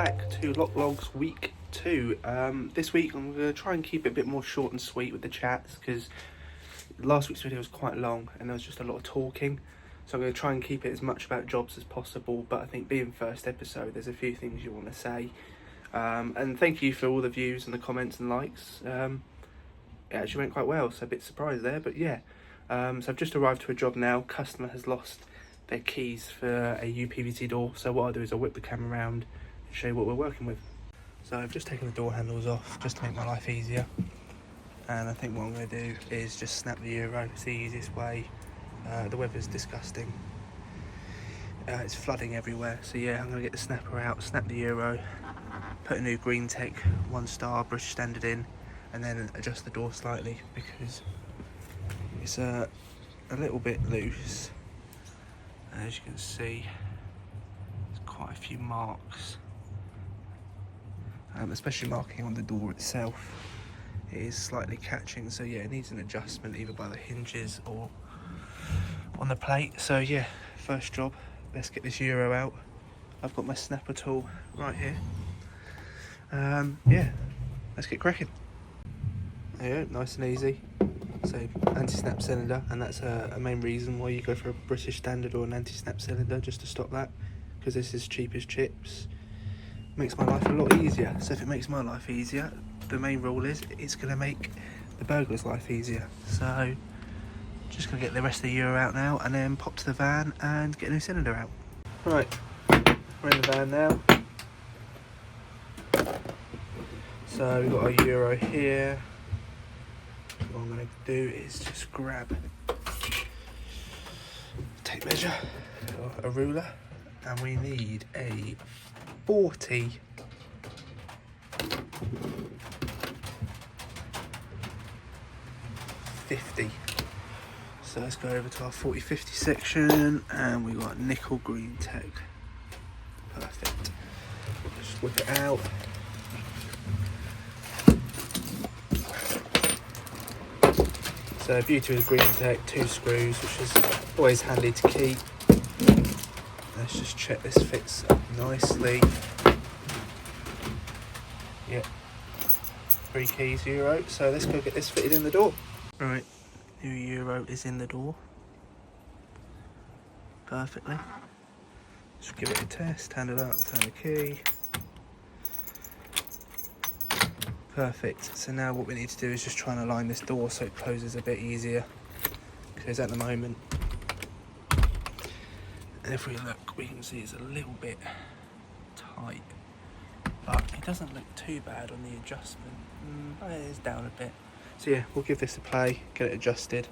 back to Lock Logs week 2. This week I'm going to try and keep it a bit more short and sweet with the chats, because last week's video was quite long and there was just a lot of talking. So I'm going to try and keep it as much about jobs as possible, but I think being first episode, there's a few things you want to say. And thank you for all the views and the comments and likes. It actually went quite well, so a bit surprised there, but yeah. So I've just arrived to a job now. Customer has lost their keys for a UPVC door, so what I'll do is I'll whip the camera around and show you what we're working with. So I've just taken the door handles off just to make my life easier, and I think what I'm going to do is just snap the Euro. It's the easiest way. The weather's disgusting, it's flooding everywhere, so yeah, I'm going to get the snapper out, snap the Euro, put a new Green Tech 1-star British standard in, and then adjust the door slightly because it's a little bit loose. As you can see, there's quite a few marks, especially marking on the door itself. It is slightly catching, so yeah, it needs an adjustment either by the hinges or on the plate. So yeah, first job, let's get this Euro out. I've got my snapper tool right here. Yeah, let's get cracking. There you go, nice and easy. So anti-snap cylinder, and that's a main reason why you go for a British standard or an anti-snap cylinder, just to stop that, because this is cheap as chips. Makes my life a lot easier. So if it makes my life easier, the main rule is it's going to make the burglar's life easier. So just going to get the rest of the Euro out now and then pop to the van and get a new cylinder out. Right, we're in the van now. So we've got our Euro here. What I'm going to do is just grab tape measure, a ruler, and we need a 40 50. So let's go over to our 40-50 section, and we got nickel Green Tech. Perfect. Just whip it out. So beauty with Green Tech, 2 screws, which is always handy to keep. Let's just check this fits up nicely. Yep, 3 keys Euro, so let's go get this fitted in the door. Right, new Euro is in the door. Perfectly. Just give it a test, hand it up, turn the key. Perfect. So now what we need to do is just try and align this door so it closes a bit easier, because at the moment, and if we look, we can see it's a little bit tight, but it doesn't look too bad on the adjustment. It is down a bit. So yeah, we'll give this a play, get it adjusted,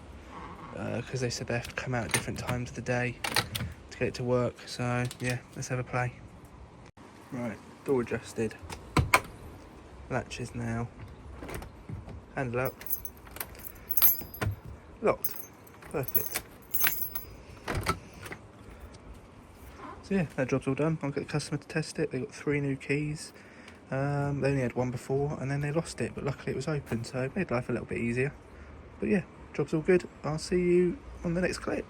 because they said they have to come out at different times of the day to get it to work. So yeah, let's have a play. Right, door adjusted. Latches now, handle up, locked, perfect. So yeah, that job's all done. I'll get the customer to test it. They got 3 new keys. They only had 1 before and then they lost it, but luckily it was open, so it made life a little bit easier. But yeah, job's all good. I'll see you on the next clip.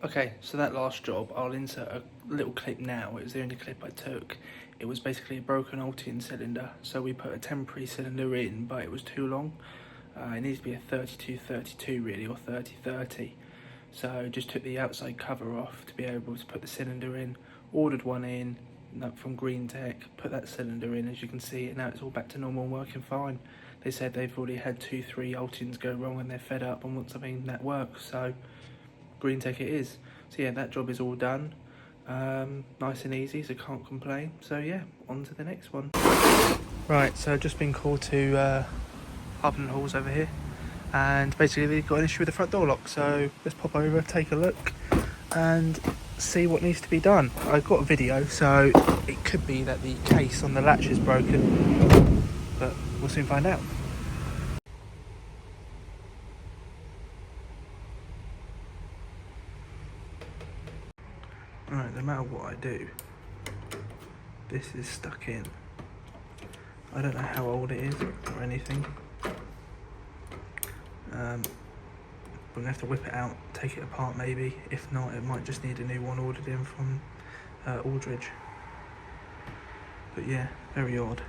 Okay, so that last job, I'll insert a little clip now. It was the only clip I took. It was basically a broken Altium cylinder, so we put a temporary cylinder in, but it was too long. It needs to be a 32-32 really, or 30-30. So just took the outside cover off to be able to put the cylinder in, ordered one in from Green Tech, put that cylinder in, as you can see, and now it's all back to normal and working fine. They said they've already had 2-3 Altiums go wrong and they're fed up and want something that works, so Green Tech it is. So yeah, that job is all done. Nice and easy, so can't complain. So yeah, on to the next one. Right, so I've just been called to Harpen Halls over here, and basically they've got an issue with the front door lock, so let's pop over, take a look and see what needs to be done. I've got a video, so it could be that the case on the latch is broken, but we'll soon find out. Right, no matter what I do, this is stuck in. I don't know how old it is or anything. We're gonna have to whip it out, take it apart maybe. If not, it might just need a new one ordered in from Aldridge. But yeah, very odd.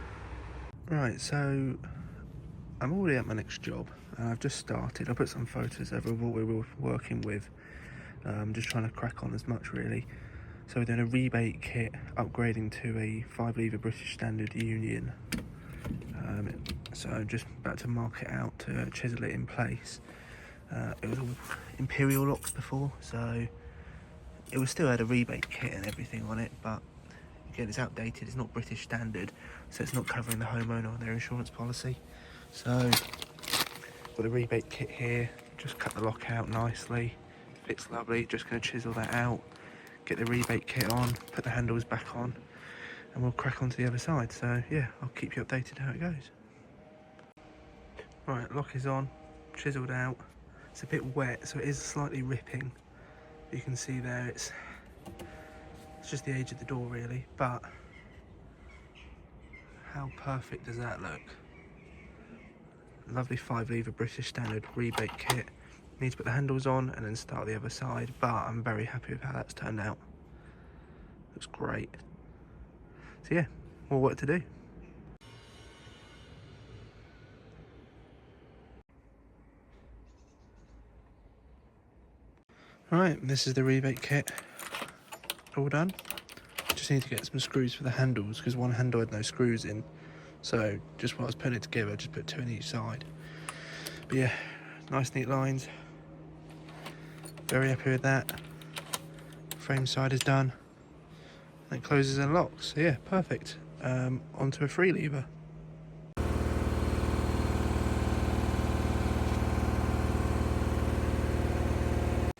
Right, so I'm already at my next job and I've just started. I put some photos over of what we were working with. Just trying to crack on as much really. So we're doing a rebate kit, upgrading to a 5-lever British Standard Union. So I'm just about to mark it out to chisel it in place. It was all Imperial locks before, so it was still had a rebate kit and everything on it, but again, it's outdated. It's not British Standard, so it's not covering the homeowner on their insurance policy. So got the rebate kit here. Just cut the lock out nicely. Fits lovely. Just going to chisel that out. Get the rebate kit on. Put the handles back on, and we'll crack on to the other side. So yeah, I'll keep you updated how it goes. Right, lock is on. Chiseled out. It's a bit wet, so it is slightly ripping. You can see there it's just the edge of the door really, but how perfect does that look? Lovely 5-lever British Standard rebate kit. Need to put the handles on and then start the other side, but I'm very happy with how that's turned out. Looks great. So yeah, more work to do. Right, this is the rebate kit. All done. Just need to get some screws for the handles because one handle had no screws in. So just while I was putting it together, I just put 2 on each side. But yeah, nice neat lines. Very happy with that. Frame side is done. And it closes and locks. So yeah, perfect. Onto a 3-lever.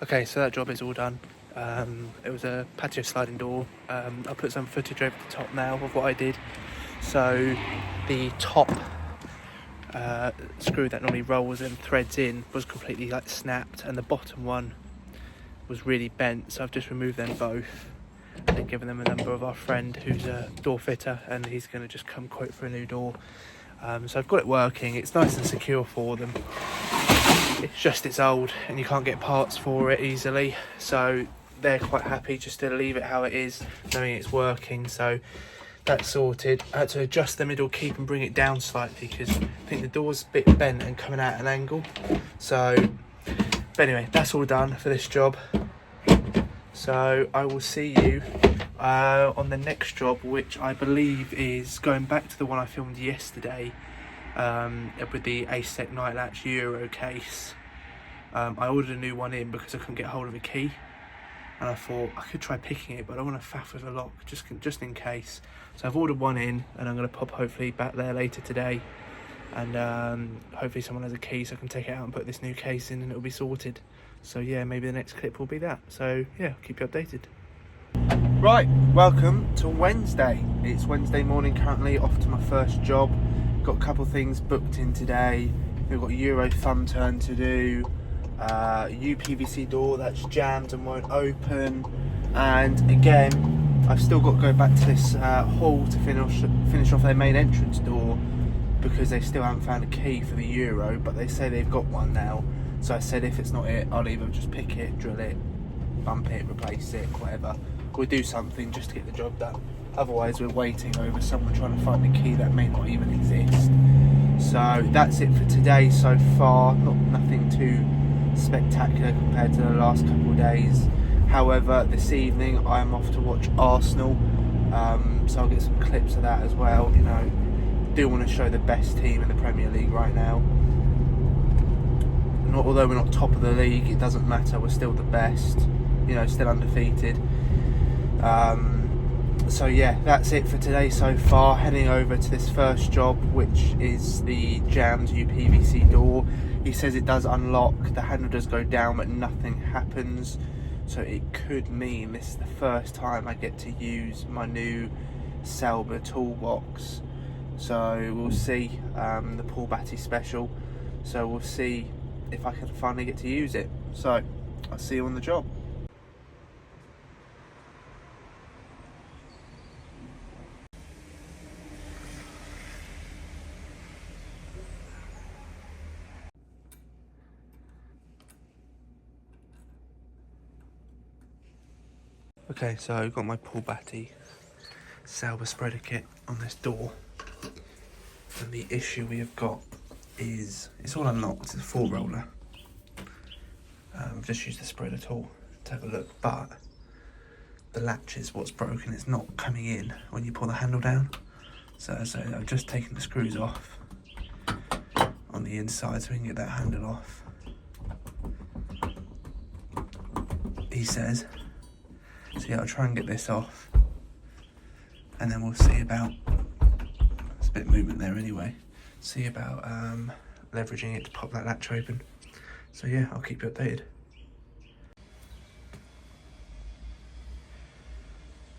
Okay, so that job is all done. It was a patio sliding door. I'll put some footage over the top now of what I did. So the top screw that normally rolls and threads in was completely like snapped, and the bottom one was really bent, so I've just removed them both and given them a number of our friend who's a door fitter, and he's going to just come quote for a new door. So I've got it working. It's nice and secure for them. It's just it's old and you can't get parts for it easily, so they're quite happy just to leave it how it is, knowing it's working. So that's sorted. I had to adjust the middle keep and bring it down slightly because I think the door's a bit bent and coming out at an angle. So, but anyway, that's all done for this job. So I will see you on the next job, which I believe is going back to the one I filmed yesterday with the ASEC Night Latch Euro case. I ordered a new one in because I couldn't get hold of a key, and I thought I could try picking it, but I don't want to faff with a lock just in case. So I've ordered one in, and I'm going to pop hopefully back there later today, and hopefully someone has a key so I can take it out and put this new case in and it'll be sorted. So yeah, maybe the next clip will be that. So yeah, I'll keep you updated. Right, welcome to Wednesday. It's Wednesday morning currently, off to my first job. Got a couple things booked in today. We've got Euro thumb turn to do, UPVC door that's jammed and won't open, and again I've still got to go back to this hall to finish off their main entrance door because they still haven't found a key for the Euro, but they say they've got one now. So I said if it's not it, I'll either just pick it, drill it, bump it, replace it, whatever. We'll do something just to get the job done. Otherwise we're waiting over someone trying to find a key that may not even exist. So that's it for today so far. Nothing too spectacular compared to the last couple of days. However, this evening I am off to watch Arsenal, so I'll get some clips of that as well. You know, do want to show the best team in the Premier League right now. Although we're not top of the league, it doesn't matter, we're still the best, you know, still undefeated. So yeah, that's it for today so far. Heading over to this first job, which is the jammed UPVC door. He says it does unlock, the handle does go down, but nothing happens. So it could mean this is the first time I get to use my new Selber toolbox. So we'll see, the Paul Batty special. So we'll see if I can finally get to use it. So I'll see you on the job. Okay, so I've got my Paul Batty Sauber spreader kit on this door, and the issue we have got is it's all unlocked. It's a 4-roller. I've just used the spreader tool to have a look, but the latch is what's broken. It's not coming in when you pull the handle down. So I've just taken the screws off on the inside so we can get that handle off. He says. So yeah, I'll try and get this off, and then we'll see about, there's a bit of movement there anyway, see about leveraging it to pop that latch open. So yeah, I'll keep you updated.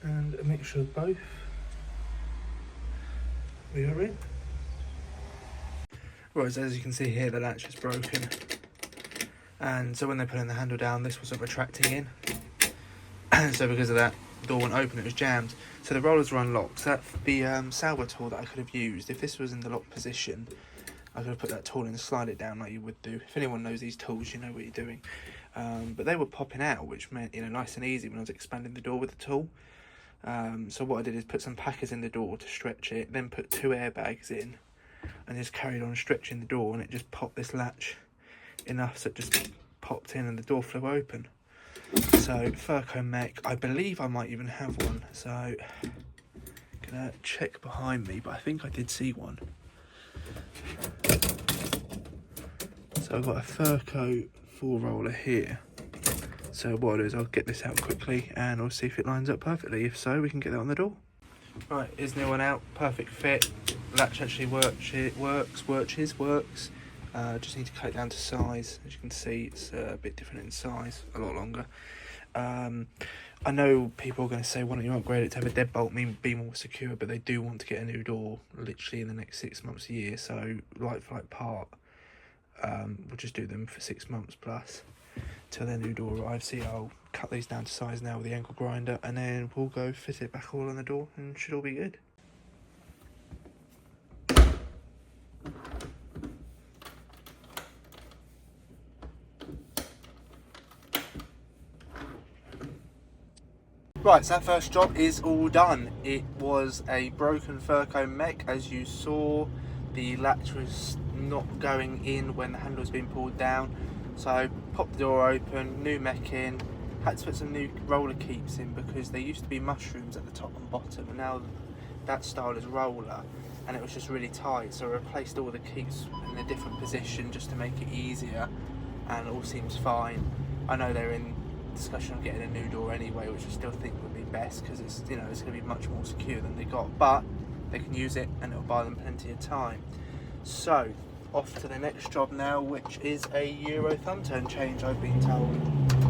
And a mixture of both. We are in. Right, so as you can see here, the latch is broken. And so when they're putting the handle down, this wasn't retracting in. So because of that, the door wouldn't open, it was jammed. So the rollers were unlocked. So that's the Sauber tool that I could have used. If this was in the locked position, I could have put that tool in and slide it down like you would do. If anyone knows these tools, you know what you're doing. But they were popping out, which meant, you know, nice and easy when I was expanding the door with the tool. So what I did is put some packers in the door to stretch it, then put 2 airbags in, and just carried on stretching the door, and it just popped this latch enough so it just popped in and the door flew open. So Furco mech, I believe I might even have one, so gonna check behind me, but I think I did see one. So I've got a Furco 4-roller here. So what I'll do is I'll get this out quickly and I'll see if it lines up perfectly. If so, we can get that on the door. Right, here's the new one out, perfect fit. Latch actually works. Just need to cut it down to size. As you can see, it's a bit different in size, a lot longer. I know people are going to say, why don't you upgrade it to have a deadbolt, be more secure, but they do want to get a new door literally in the next 6 months, a year. So like for like part, we'll just do them for 6 months plus till their new door arrives. So yeah, I'll cut these down to size now with the angle grinder, and then we'll go fit it back all on the door and should all be good. Right, so that first job is all done. It was a broken Furco mech, as you saw. The latch was not going in when the handle was being pulled down. So popped the door open, new mech in, had to put some new roller keeps in because there used to be mushrooms at the top and bottom, and now that style is roller, and it was just really tight. So I replaced all the keeps in a different position just to make it easier, and it all seems fine. I know they're in discussion of getting a new door anyway, which I still think would be best because it's, you know, it's going to be much more secure than they got, but they can use it and it'll buy them plenty of time. So off to the next job now, which is a Euro thumb turn change, I've been told.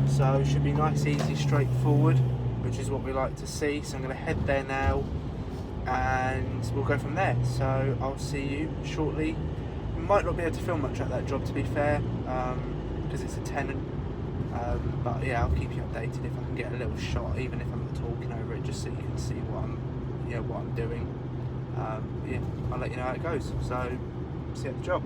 So it should be nice, easy, straightforward, which is what we like to see. So I'm going to head there now and we'll go from there. So I'll see you shortly. Might not be able to film much at that job, to be fair, because it's a tenant. But yeah, I'll keep you updated if I can get a little shot, even if I'm not talking over it, just so you can see what I'm doing. Yeah, I'll let you know how it goes. So, see you at the job.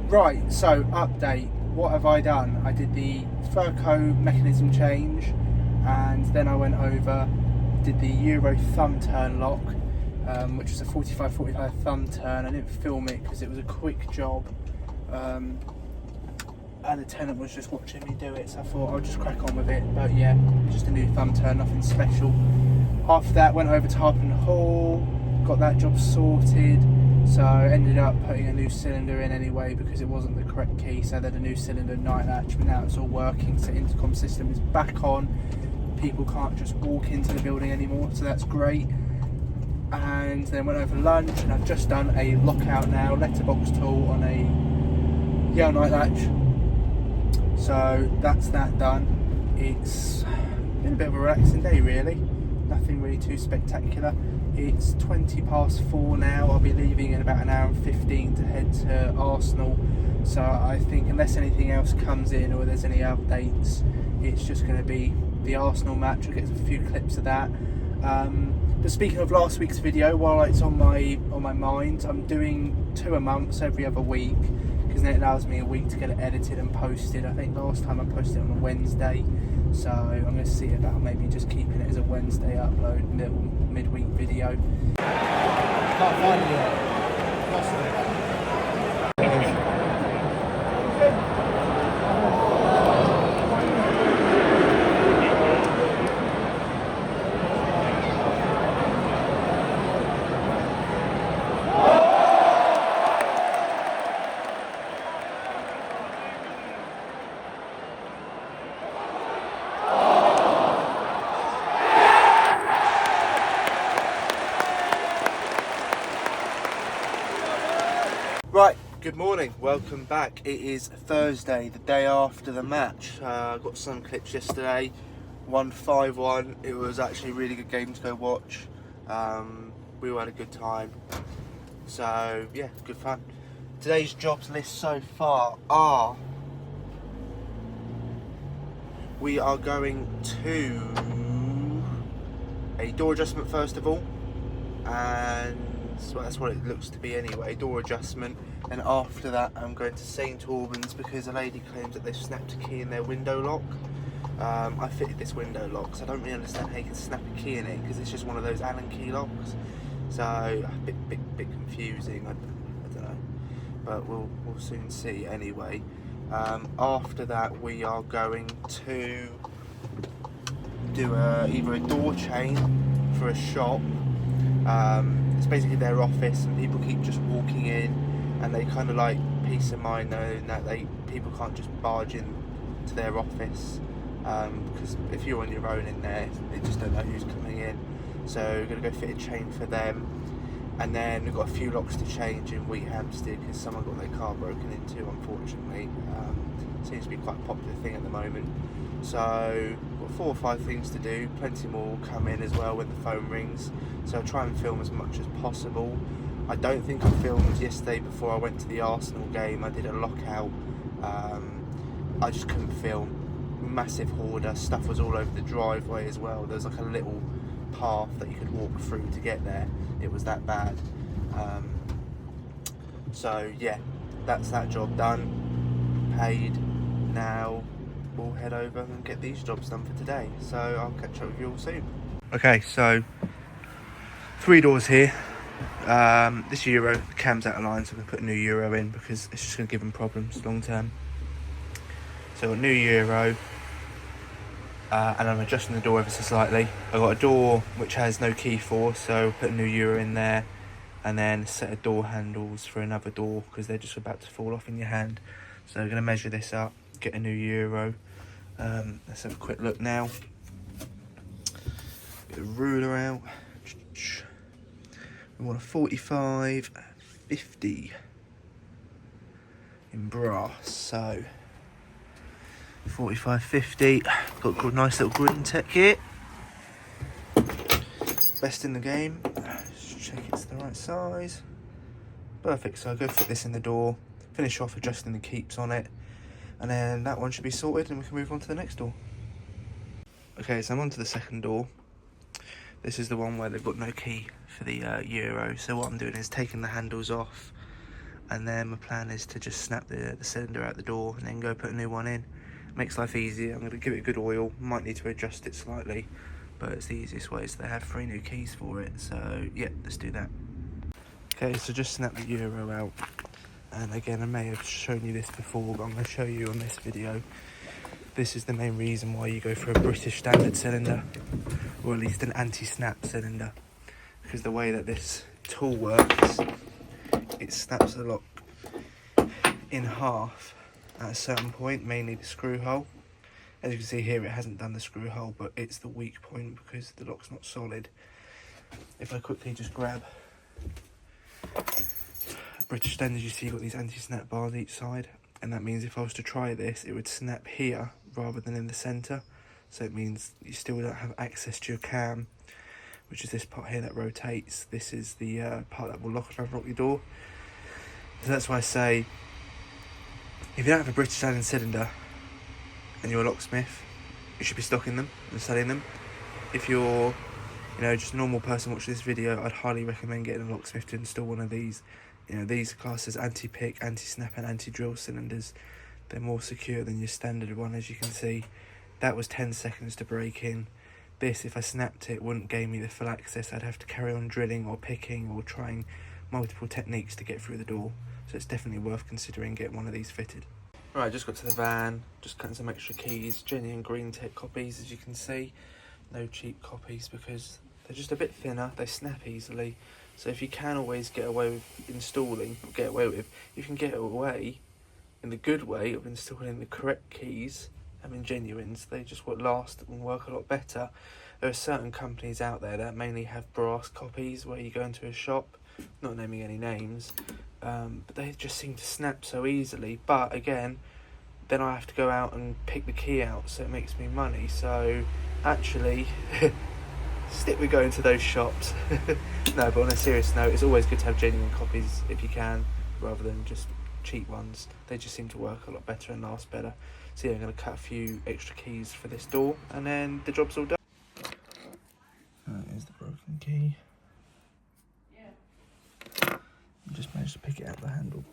Right, so update. What have I done? I did the Furco mechanism change, and then I went over, did the Euro thumb turn lock. Which was a 45-45 thumb turn. I didn't film it because it was a quick job, and the tenant was just watching me do it, so I thought I'll just crack on with it. But yeah, just a new thumb turn, nothing special. After that, went over to Harpen Hall, got that job sorted, so I ended up putting a new cylinder in anyway because it wasn't the correct key, so they had a new cylinder night latch, but now it's all working, so intercom system is back on. People can't just walk into the building anymore, so that's great. And then went over lunch, and I've just done a lockout now, letterbox tool on a Yale night latch. So that's that done. It's been a bit of a relaxing day really, nothing really too spectacular. It's 4:20 now, I'll be leaving in about an hour and 15 to head to Arsenal. So I think unless anything else comes in or there's any updates, it's just going to be the Arsenal match. I'll get a few clips of that. But speaking of last week's video, while it's on my mind, I'm doing 2 a month, so every other week, because because then it allows me a week to get it edited and posted. I think last time I posted it on a Wednesday, so I'm going to see about maybe just keeping it as a Wednesday upload, little midweek video. Can't find it yet. Lost it. Right, good morning, welcome back. It is Thursday, the day after the match. I got some clips yesterday, won 5-1. It was actually a really good game to go watch. We all had a good time. So, yeah, good fun. Today's jobs list so far are... we are going to a door adjustment first of all, and well, that's what it looks to be anyway, door adjustment. And after that I'm going to St Albans because a lady claims that they've snapped a key in their window lock. I fitted this window lock, so I don't really understand how you can snap a key in it because it's just one of those Allen key locks. So a bit confusing, I don't know, but we'll soon see anyway. After that we are going to do either a door chain for a shop. It's basically their office and people keep just walking in, and they kind of like peace of mind knowing that people can't just barge in to their office, because if you're on your own in there they just don't know who's coming in. So we're going to go fit a chain for them, and then we've got a few locks to change in Wheat Hampstead because someone got their car broken into, unfortunately. Seems to be quite a popular thing at the moment. So got 4 or 5 things to do, plenty more will come in as well when the phone rings, so I'll try and film as much as possible. I don't think I filmed yesterday before I went to the Arsenal game. I did a lockout, I just couldn't film. Massive hoarder, stuff was all over the driveway as well. There's like a little path that you could walk through to get there, it was that bad. So yeah, that's that job done, paid. Now we'll head over and get these jobs done for today, so I'll catch up with you all soon. Okay, so 3 doors here. This Euro, the cam's out of line, so I'm going to put a new Euro in because it's just going to give them problems long term. So a new Euro, and I'm adjusting the door ever so slightly. I've got a door which has no key for, so put a new Euro in there, and then a set of door handles for another door because they're just about to fall off in your hand. So I'm going to measure this up, get a new Euro. Let's have a quick look now. Get a ruler out. We want a 45/50 in brass. So 45/50. Got a nice little grid and tech here. Best in the game. Just check it's the right size. Perfect. So I'll go fit this in the door. Finish off adjusting the keeps on it, and then that one should be sorted and we can move on to the next door. Okay, so I'm on to the second door. This is the one where they've got no key for the Euro, so what I'm doing is taking the handles off, and then my plan is to just snap the cylinder out the door and then go put a new one in. Makes life easier. I'm going to give it a good oil, might need to adjust it slightly, but it's the easiest way, so they have 3 new keys for it, so yeah, let's do that. Okay, so just snap the Euro out. And again, I may have shown you this before, but I'm going to show you on this video. This is the main reason why you go for a British standard cylinder, or at least an anti-snap cylinder, because the way that this tool works, it snaps the lock in half at a certain point, mainly the screw hole. As you can see here, it hasn't done the screw hole, but it's the weak point because the lock's not solid. If I quickly just grab British standard, you see you've got these anti-snap bars each side, and that means if I was to try this, it would snap here rather than in the centre. So it means you still don't have access to your cam, which is this part here that rotates. This is the part that will lock and unlock your door. So that's why I say, if you don't have a British standard cylinder and you're a locksmith, you should be stocking them and selling them. If you're you know, just a normal person watching this video, I'd highly recommend getting a Locksmith to install one of these. You know, these are classed as anti-pick, anti-snap and anti-drill cylinders. They're more secure than your standard one, as you can see. That was 10 seconds to break in. This, if I snapped it, wouldn't give me the full access. I'd have to carry on drilling or picking or trying multiple techniques to get through the door. So it's definitely worth considering getting one of these fitted. Right, just got to the van, just cutting some extra keys. genuine green tech copies, as you can see. No cheap copies because they're just a bit thinner, they snap easily. So if you can always get away with installing, if you can get away in the good way of installing the correct keys, genuines, they just would last and work a lot better. There are certain companies out there that mainly have brass copies where you go into a shop, not naming any names, but they just seem to snap so easily. But again, then I have to go out and pick the key out, so it makes me money. So actually, stick with going to those shops. No, but on a serious note, it's always good to have genuine copies if you can, rather than just cheap ones. They just seem to work a lot better and last better. So yeah, I'm going to cut a few extra keys for this door, and then the job's all done. Here's the broken key. I just managed to pick it out of the handle.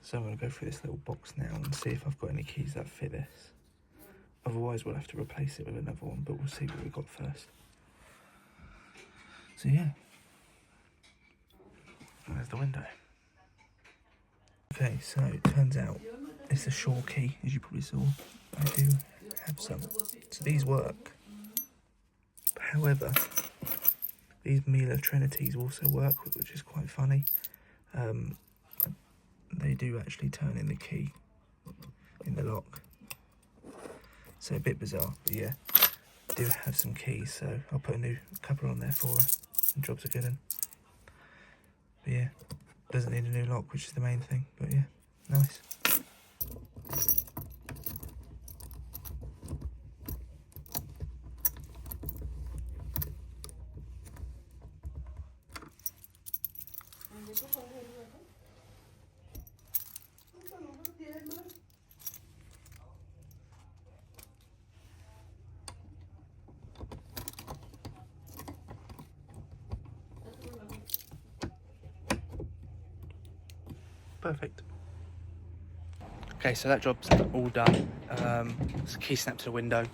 So I'm going to go through this little box now and see if I've got any keys that fit this. Otherwise we'll have to replace it with another one, but we'll see what we've got first. So yeah, there's the window. Okay, so it turns out it's a Shaw key, as you probably saw. I do have some. So these work. However, these Mila Trinities also work, which is quite funny. They do actually turn in the key in the lock. So a bit bizarre, but yeah, I do have some keys, so I'll put a new couple on there for her. And jobs are good in. But yeah, doesn't need a new lock, which is the main thing, but yeah, nice. Perfect. Okay, so that job's all done. It's a key snap to the window.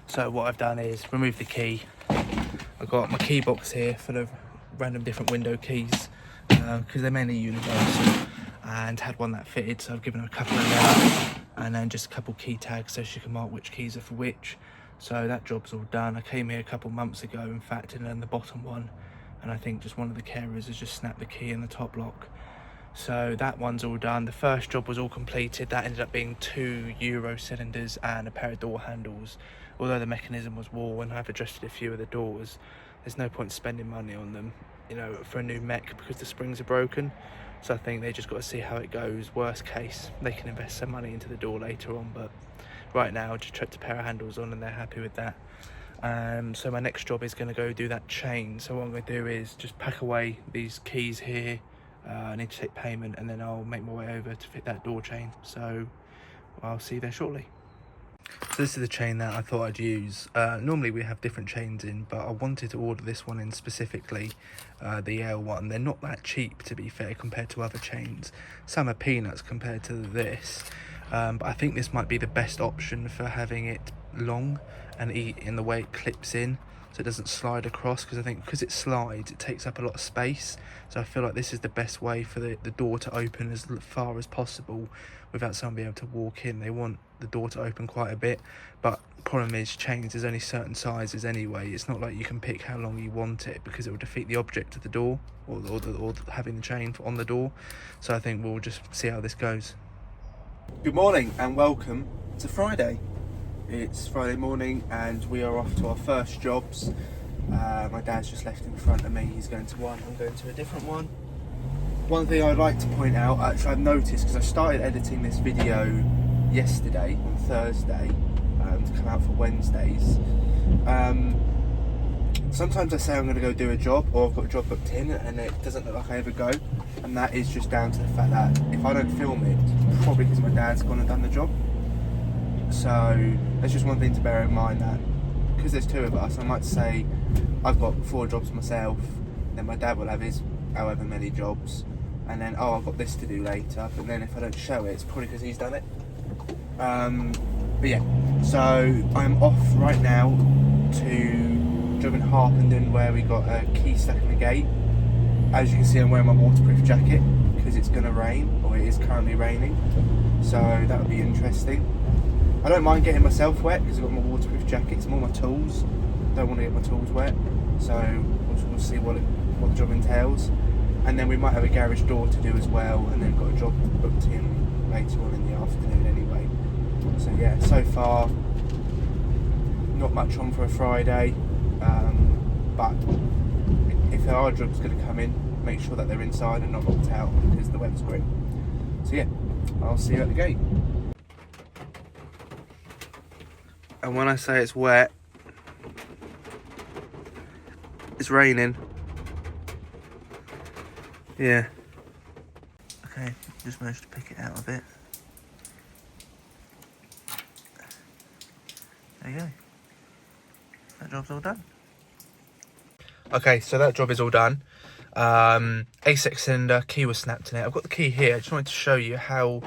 So what I've done is remove the key. I've got my key box here full of random different window keys because they're mainly universal, and had one that fitted, so I've given her a couple of them, and then just a couple key tags so she can mark which keys are for which. So that job's all done. I came here a couple months ago, in fact, and then the bottom one, and I think just one of the carers has just snapped the key in the top lock. So that one's all done. The first job was all completed. That ended up being 2 Euro cylinders and a pair of door handles. Although the mechanism was worn, I've adjusted a few of the doors. There's no point spending money on them, you know, for a new mech because the springs are broken. So I think they just got to see how it goes. Worst case, they can invest some money into the door later on, but right now I just chucked a pair of handles on and they're happy with that. So my next job is going to go do that chain. So what I'm going to do is just pack away these keys here. I need to take payment, and then I'll make my way over to fit that door chain. So I'll see you there shortly. So this is the chain that I thought I'd use. Normally we have different chains in, but I wanted to order this one in specifically, the L1. They're not that cheap, to be fair, compared to other chains. Some are peanuts compared to this, but I think this might be the best option for having it long and in the way it clips in, so it doesn't slide across, because I think because it slides it takes up a lot of space. So I feel like this is the best way for the door to open as far as possible without someone being able to walk in. They want the door to open quite a bit, but the problem is chains, there's only certain sizes anyway. It's not like you can pick how long you want it, because it will defeat the object of the door, or having the chain on the door. So I think we'll just see how this goes. Good morning and welcome to Friday. It's Friday morning and we are off to our first jobs. My dad's just left in front of me. He's going to one, I'm going to a different one. One thing I'd like to point out, actually I've noticed, because I started editing this video yesterday on Thursday to come out for Wednesdays. Sometimes I say I'm going to go do a job, or I've got a job booked in, and it doesn't look like I ever go, and that is just down to the fact that if I don't film it, it's probably because my dad's gone and done the job. So that's just one thing to bear in mind, that because there's two of us, I might say I've got 4 jobs myself, then my dad will have his however many jobs, and then, oh, I've got this to do later, but then if I don't show it, it's probably because he's done it. But yeah, so I'm off right now to job in Harpenden, where we got a key stuck in the gate. As you can see, I'm wearing my waterproof jacket because it's going to rain, or it is currently raining, so that would be interesting. I don't mind getting myself wet because I've got my waterproof jacket. It's more my tools. Don't want to get my tools wet, so we'll see what the job entails. And then we might have a garage door to do as well, and then got a job booked in later on in the afternoon anyway. So yeah, so far not much on for a Friday, but if there are jobs going to come in, make sure that they're inside and not locked out because the weather's great. So yeah, I'll see you at the gate. And when I say it's wet, it's raining. Yeah. Okay, just managed to pick it out a bit. There you go. That job's all done. Okay, so that job is all done. A6 cylinder, key was snapped in it. I've got the key here. I just wanted to show you how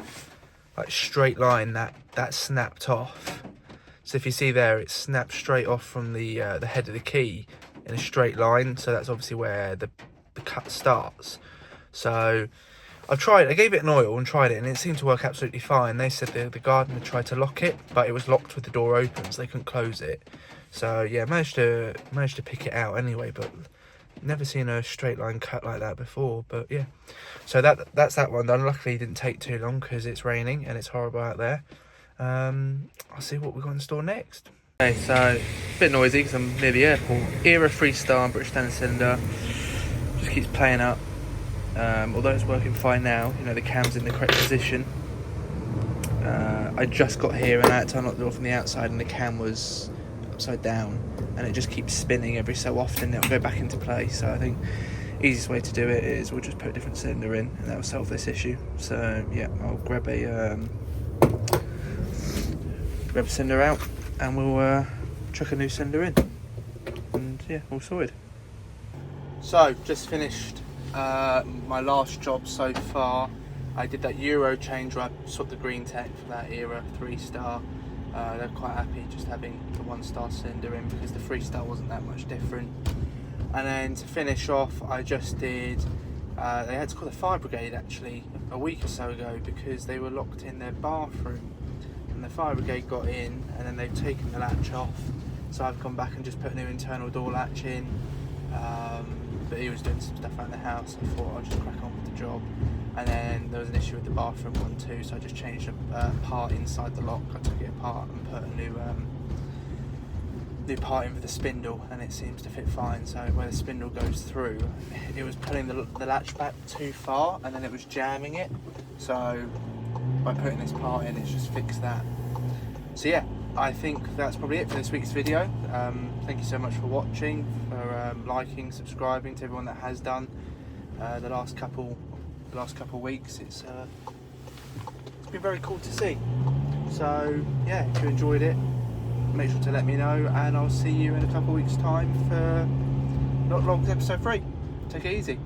like straight line that snapped off. So if you see there, it snapped straight off from the head of the key in a straight line. So that's obviously where the cut starts. So I gave it an oil and tried it, and it seemed to work absolutely fine. They said the gardener tried to lock it, but it was locked with the door open, so they couldn't close it. So yeah, managed to pick it out anyway, but never seen a straight line cut like that before. But yeah, so that's that one done. Luckily it didn't take too long because it's raining and it's horrible out there. I'll see what we've got in store next. Okay, so a bit noisy because I'm near the airport. Era 3-star British standard cylinder just keeps playing up. Although it's working fine now, you know, the cam's in the correct position. I just got here and I had to unlock the door from the outside, and the cam was upside down, and it just keeps spinning every so often. It'll go back into place. So I think easiest way to do it is we'll just put a different cylinder in, and that will solve this issue. So yeah, I'll grab a cylinder out, and we'll chuck a new cylinder in, and yeah, all sorted. So just finished my last job so far. I did that Euro change where I swapped the green tech for that Era 3-star. They're quite happy just having the 1-star cylinder in because the 3-star wasn't that much different. And then to finish off, I just did, they had to call the fire brigade actually a week or so ago because they were locked in their bathroom, and the fire brigade got in and then they've taken the latch off. So I've gone back and just put a new internal door latch in. But he was doing some stuff around the house. I thought I'll just crack on with the job. And then there was an issue with the bathroom one too, so I just changed a part inside the lock. I took it apart and put a new part in for the spindle, and it seems to fit fine. So where the spindle goes through, it was pulling the latch back too far, and then it was jamming it. So by putting this part in, it's just fixed that. So yeah, I think that's probably it for this week's video. Thank you so much for watching, for liking, subscribing to everyone that has done the last couple weeks. It's been very cool to see. So yeah, if you enjoyed it, make sure to let me know, and I'll see you in a couple of weeks time for Not Logs episode 3. Take it easy.